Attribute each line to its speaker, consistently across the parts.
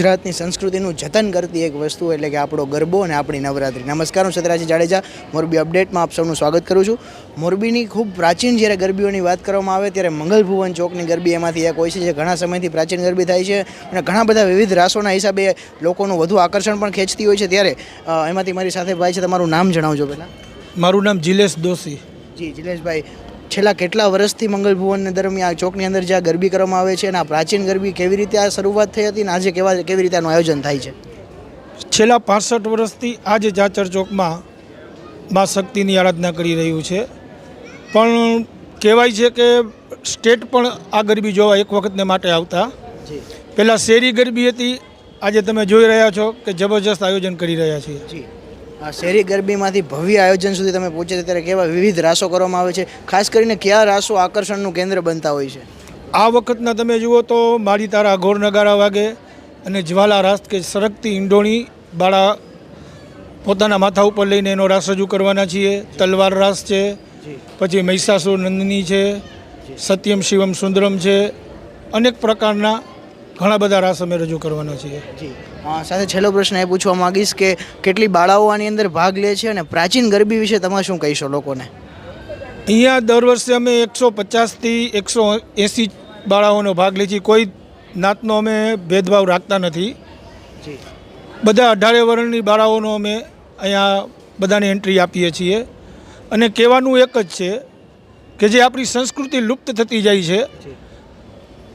Speaker 1: ગુજરાતની સંસ્કૃતિનું જતન કરતી એક વસ્તુ એટલે કે આપણો ગરબો અને આપણી નવરાત્રિ. નમસ્કાર, હું સતરાજી જાડેજા મોરબી અપડેટમાં આપ સૌનું સ્વાગત કરું છું. મોરબીની ખૂબ પ્રાચીન જ્યારે ગરબીઓની વાત કરવામાં આવે ત્યારે મંગલભુવન ચોકની ગરબી એમાંથી એક હોય છે જે ઘણા સમયથી પ્રાચીન ગરબી થાય છે અને ઘણા બધા વિવિધ રાસોના હિસાબે લોકોનું વધુ આકર્ષણ પણ ખેંચતી હોય છે. ત્યારે એમાંથી મારી સાથે ભાઈ છે, તમારું નામ જણાવજો પહેલાં.
Speaker 2: મારું નામ જિલેશ દોશી.
Speaker 1: જી જિલેશભાઈ, છેલ્લા કેટલા વર્ષથી મંગલભુવન દરમિયાન ચોકની અંદર જ્યાં ગરબી કરવામાં આવે છે અને આ પ્રાચીન ગરબી કેવી રીતે આ શરૂઆત થઈ હતી અને આજે કેવી રીતે આનું આયોજન થાય છે?
Speaker 2: છેલ્લા 65 વર્ષથી આજે જાચર ચોકમાં મા શક્તિની આરાધના કરી રહ્યું છે. પણ કહેવાય છે કે સ્ટેટ પણ આ ગરબી જોવા એક વખતને માટે આવતા. પહેલાં શેરી ગરબી હતી, આજે તમે જોઈ રહ્યા છો કે જબરજસ્ત આયોજન કરી રહ્યા છીએ.
Speaker 1: આ શેરી ગરબીમાંથી ભવ્ય આયોજન સુધી તમે પહોંચે ત્યારે કેવા વિવિધ રાસો કરવામાં આવે છે? ખાસ કરીને કયા રાસો આકર્ષણનું કેન્દ્ર બનતા હોય છે?
Speaker 2: આ વખતના તમે જુઓ તો મારી તારા ઘોર નગારા વાગે અને જ્વાલા રાસ કે સરકતી ઈંડોણી બાળા પોતાના માથા ઉપર લઈને એનો રાસ રજૂ કરવાના છીએ. તલવાર રાસ છે, પછી મહિષાસુર નંદની છે, સત્યમ શિવમ સુંદરમ છે, અનેક પ્રકારના ઘણા બધા રાસ અમે રજૂ કરવાના છીએ.
Speaker 1: સાથે છેલ્લો પ્રશ્ન એ પૂછવા માગીશ કે કેટલી બાળાઓ આની અંદર ભાગ લે છે અને પ્રાચીન ગરબી વિશે તમે શું કહીશો લોકોને?
Speaker 2: અહીંયા દર વર્ષે અમે 150થી 180 બાળાઓનો ભાગ લઈએ છીએ. કોઈ નાતનો અમે ભેદભાવ રાખતા નથી. બધા 18 વર્ષની બાળાઓનો અમે અહીંયા બધાને એન્ટ્રી આપીએ છીએ. અને કહેવાનું એક જ છે કે જે આપણી સંસ્કૃતિ લુપ્ત થતી જાય છે,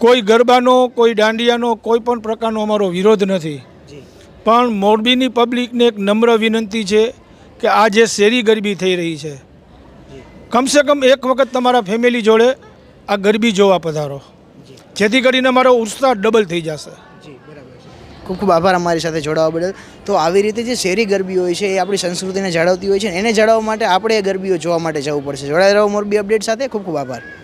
Speaker 2: કોઈ ગરબાનો, કોઈ દાંડિયાનો, કોઈ પણ પ્રકારનો અમારો વિરોધ નથી. પણ મોરબીની પબ્લિકને એક નમ્ર વિનંતી છે કે આ જે શેરી ગરબી થઈ રહી છે, કમસે કમ એક વખત તમારા ફેમિલી જોડે આ ગરબી જોવા પધારો, જેથી કરીને અમારો ઉત્સાહ ડબલ થઈ જશે.
Speaker 1: ખૂબ ખૂબ આભાર અમારી સાથે જોડાવા બદલ. તો આવી રીતે જે શેરી ગરબી હોય છે એ આપણી સંસ્કૃતિને જાળવતી હોય છે, એને જાળવવા માટે આપણે એ ગરબીઓ જોવા માટે જવું પડશે. જોડાઈ રહો મોરબી અપડેટ સાથે. ખૂબ ખૂબ આભાર.